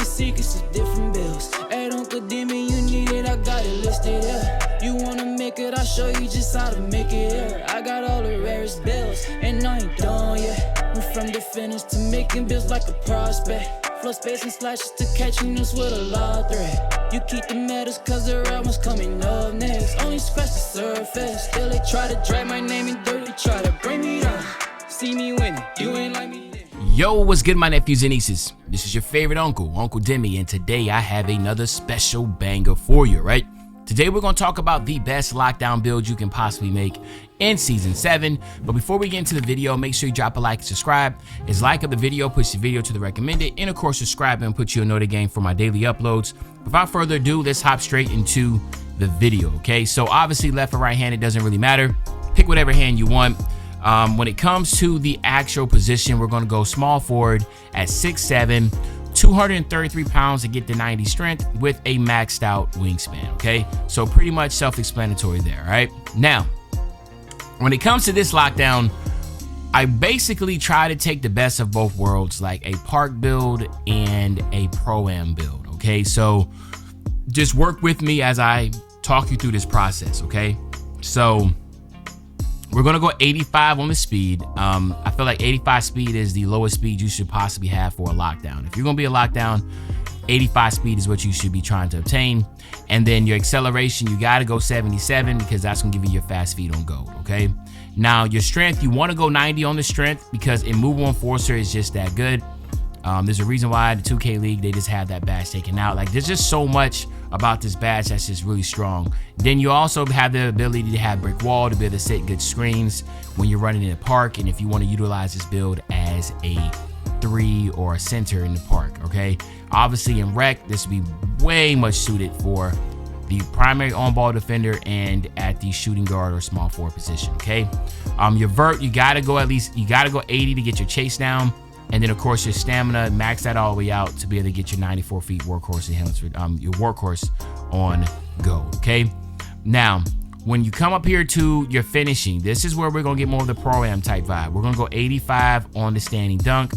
secrets of different bills. Hey, don't condemn me, you need it, I got it listed here. You wanna make it, I'll show you just how to make it here. I got all the rarest bills, and I ain't done yet. Went from the finish to making bills like a prospect. Flow space and slashes to catching us with a lot of threat. You keep the medals cause the right one's coming up next. Only scratch the surface, still they try to drag my name in dirt, they try to bring me down. See me winning, you ain't like me. Yo, what's good, my nephews and nieces? This is your favorite uncle, Uncle Demi, and today I have another special banger for you, right? Today we're going to talk about the best lockdown build you can possibly make in Season 7. But before we get into the video, make sure you drop a like and subscribe. As like of the video, push the video to the recommended, and of course subscribe and put you a note again for my daily uploads. Without further ado, let's hop straight into the video, okay? So obviously left or right hand, it doesn't really matter. Pick whatever hand you want. When it comes to the actual position, we're going to go small forward at 6'7", 233 pounds to get the 90 strength with a maxed out wingspan, okay? So pretty much self-explanatory there, right? Now, when it comes to this lockdown, I basically try to take the best of both worlds, like a park build and a pro-am build, okay? So just work with me as I talk you through this process, okay? So we're gonna go 85 on the speed. I feel like 85 speed is the lowest speed you should possibly have for a lockdown. If you're gonna be a lockdown, 85 speed is what you should be trying to obtain. And then your acceleration, you gotta go 77 because that's gonna give you your fast feet on gold, okay? Now your strength, you wanna go 90 on the strength because Immovable Enforcer is just that good. There's a reason why the 2K League, they just have that badge taken out. Like, there's just so much about this badge that's just really strong. Then you also have the ability to have brick wall to be able to set good screens when you're running in the park, and if you want to utilize this build as a 3 or a center in the park, okay? Obviously in rec, this would be way much suited for the primary on-ball defender and at the shooting guard or small forward position, okay? Your vert, you gotta go 80 to get your chase down. And then of course your stamina, max that all the way out to be able to get your 94 feet workhorse and your workhorse on go, okay? Now, when you come up here to your finishing, this is where we're gonna get more of the pro-am type vibe. We're gonna go 85 on the standing dunk.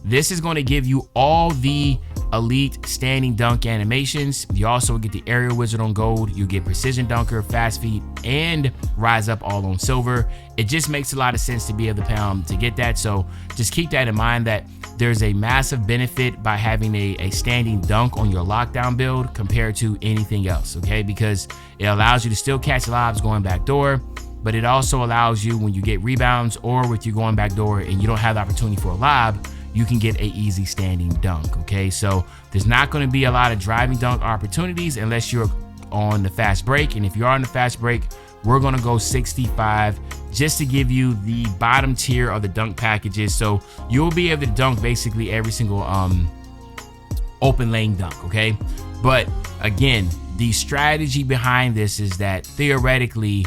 This is gonna give you all the elite standing dunk animations. You also get the aerial wizard on gold. You get precision dunker, fast feet, and rise up all on silver. It just makes a lot of sense to be able to get that. So just keep that in mind, that there's a massive benefit by having a standing dunk on your lockdown build compared to anything else, okay? Because it allows you to still catch lobs going back door, but it also allows you, when you get rebounds or with you going back door and you don't have the opportunity for a lob, you can get a easy standing dunk, okay? So there's not gonna be a lot of driving dunk opportunities unless you're on the fast break. And if you are on the fast break, we're gonna go 65 just to give you the bottom tier of the dunk packages. So you'll be able to dunk basically every single open lane dunk, okay? But again, the strategy behind this is that theoretically,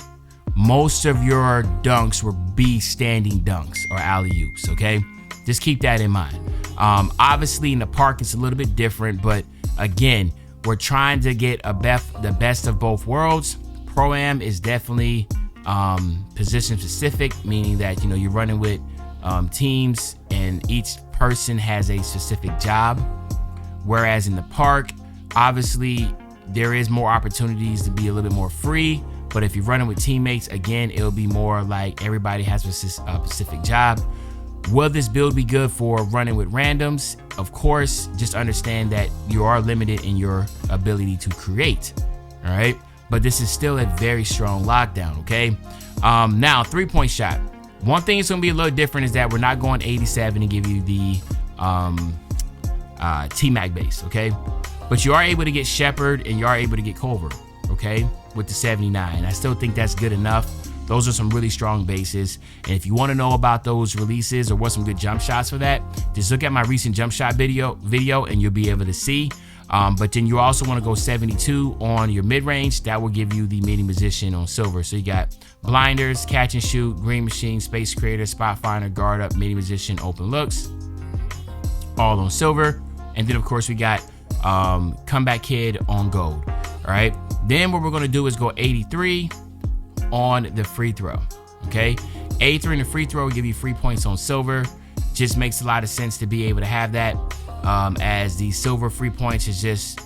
most of your dunks will be standing dunks or alley-oops, okay? Just keep that in mind. Obviously in the park it's a little bit different, but again, we're trying to get the best of both worlds. Pro-am is definitely position specific, meaning that, you know, you're running with teams and each person has a specific job. Whereas in the park, obviously there is more opportunities to be a little bit more free. But if you're running with teammates, again, it'll be more like everybody has a specific job. Will this build be good for running with randoms? Of course, just understand that you are limited in your ability to create, all right? But this is still a very strong lockdown, okay? Now, three-point shot. One thing that's gonna be a little different is that we're not going 87 to give you the T-Mac base, okay? But you are able to get Shepard and you are able to get Culver, okay? With the 79. I still think that's good enough. Those are some really strong bases. And if you want to know about those releases or what some good jump shots for that, just look at my recent jump shot video and you'll be able to see. But then you also want to go 72 on your mid-range. That will give you the medium position on silver. So you got blinders, catch and shoot, green machine, space creator, spot finder, guard up, medium position, open looks, all on silver. And then of course we got comeback kid on gold. All right. Then what we're going to do is go 83 on the free throw. Okay. 83 in the free throw will give you free points on silver. Just makes a lot of sense to be able to have that. as the silver 3 points is just,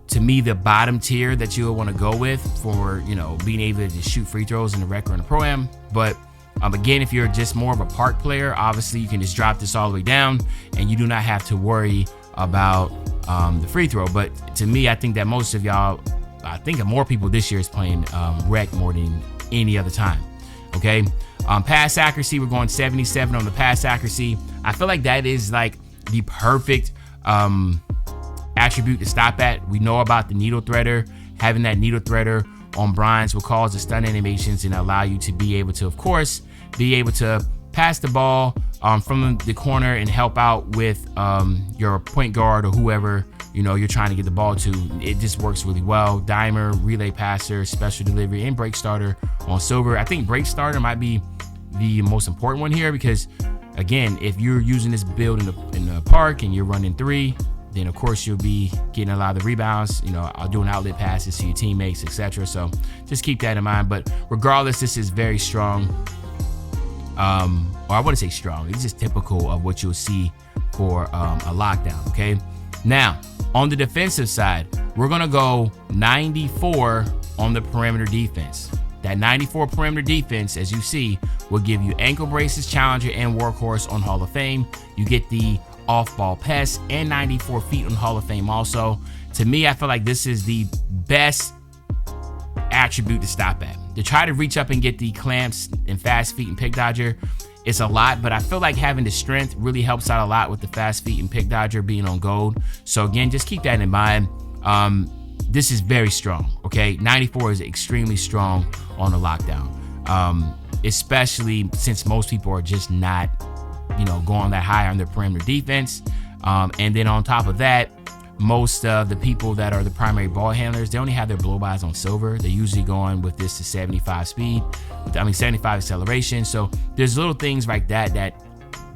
to me, the bottom tier that you'll want to go with for, being able to just shoot free throws in the rec or in the pro-am. But again, if you're just more of a park player, obviously you can just drop this all the way down and you do not have to worry about the free throw. But to me, I think that most of y'all, I think more people this year is playing rec more than any other time. Okay. Pass accuracy, we're going 77 on the pass accuracy. I feel like that is like the perfect attribute to stop at. We know about the needle threader. Having that needle threader on bronze will cause the stun animations and allow you to be able to, of course, be able to pass the ball from the corner and help out with your point guard or whoever you're trying to get the ball to. It just works really well. Dimer, relay passer, special delivery, and break starter on silver. I think break starter might be the most important one here because, again, if you're using this build in the park and you're running 3, then of course you'll be getting a lot of the rebounds, doing outlet passes to your teammates, etc. So just keep that in mind. But regardless, this is very strong. Or I wouldn't say strong. It's just typical of what you'll see for a lockdown. Okay. Now on the defensive side, we're gonna go 94 on the perimeter defense. That 94 perimeter defense, as you see, will give you ankle braces, challenger, and workhorse on Hall of Fame. You get the off-ball pest and 94 feet on Hall of Fame also. To me, I feel like this is the best attribute to stop at. To try to reach up and get the clamps and fast feet and pick dodger, it's a lot, but I feel like having the strength really helps out a lot with the fast feet and pick dodger being on gold. So again, just keep that in mind. This is very strong, okay? 94 is extremely strong on the lockdown, especially since most people are just not, going that high on their perimeter defense. And then on top of that, most of the people that are the primary ball handlers, they only have their blow-bys on silver. They're usually going with this to 75 speed, 75 acceleration. So there's little things like that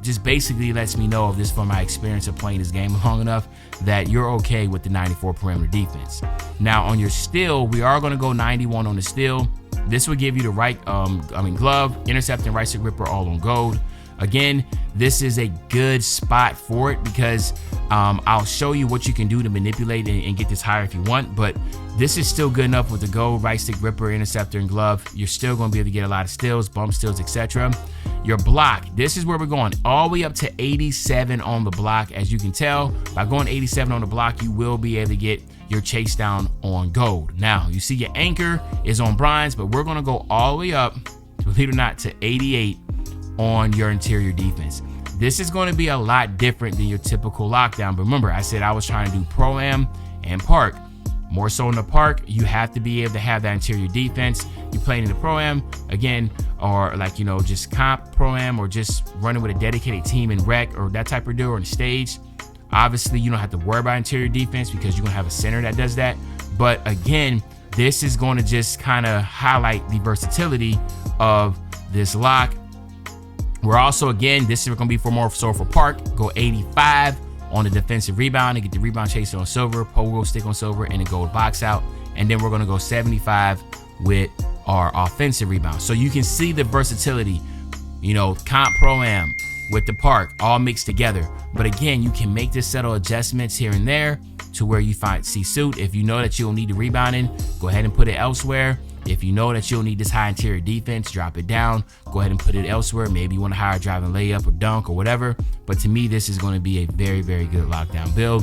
just basically lets me know, of this from my experience of playing this game long enough, that you're okay with the 94 perimeter defense. Now on your steal, we are going to go 91 on the steal. This will give you the right, glove, intercept, and right stick ripper all on gold. Again, this is a good spot for it because I'll show you what you can do to manipulate and get this higher if you want, but this is still good enough with the gold, right stick ripper, interceptor, and glove. You're still going to be able to get a lot of steals, bump steals, etc. Your block, this is where we're going all the way up to 87 on the block. As you can tell, by going 87 on the block, you will be able to get your chase down on gold. Now, you see your anchor is on bronze, but we're going to go all the way up, believe it or not, to 88 on your interior defense. This is going to be a lot different than your typical lockdown. But remember, I said I was trying to do pro-am and park. More so in the park, you have to be able to have that interior defense. You're playing in the pro-am, again, or just comp pro-am, or just running with a dedicated team in rec or that type of deal, or on the stage. Obviously, you don't have to worry about interior defense because you're going to have a center that does that. But again, this is going to just kind of highlight the versatility of this lock. We're also, again, this is going to be for more so for park. Go 85 on the defensive rebound and get the rebound chaser on silver, pogo stick on silver, and a gold box out. And then we're going to go 75 with our offensive rebound. So you can see the versatility, comp pro-am with the park all mixed together. But again, you can make this subtle adjustments here and there to where you see suit. If you know that you'll need the rebounding, go ahead and put it elsewhere. If you know that you'll need this high interior defense, drop it down, go ahead and put it elsewhere. Maybe you want a higher driving layup or dunk or whatever. But to me, this is going to be a very, very good lockdown build.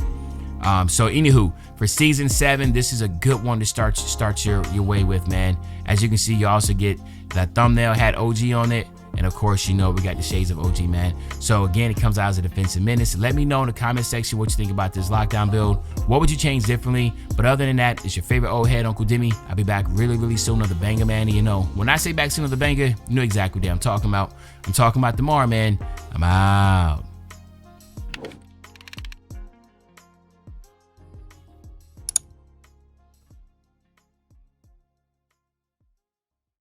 So anywho, for season 7, this is a good one to start your way with, man. As you can see, you also get that thumbnail had OG on it. And of course, we got the shades of OG, man. So again, it comes out as a defensive menace. Let me know in the comment section what you think about this lockdown build. What would you change differently? But other than that, it's your favorite old head, Uncle Demi. I'll be back really, really soon on the banger, man. And when I say back soon on the banger, you know exactly what I'm talking about. I'm talking about tomorrow, man. I'm out.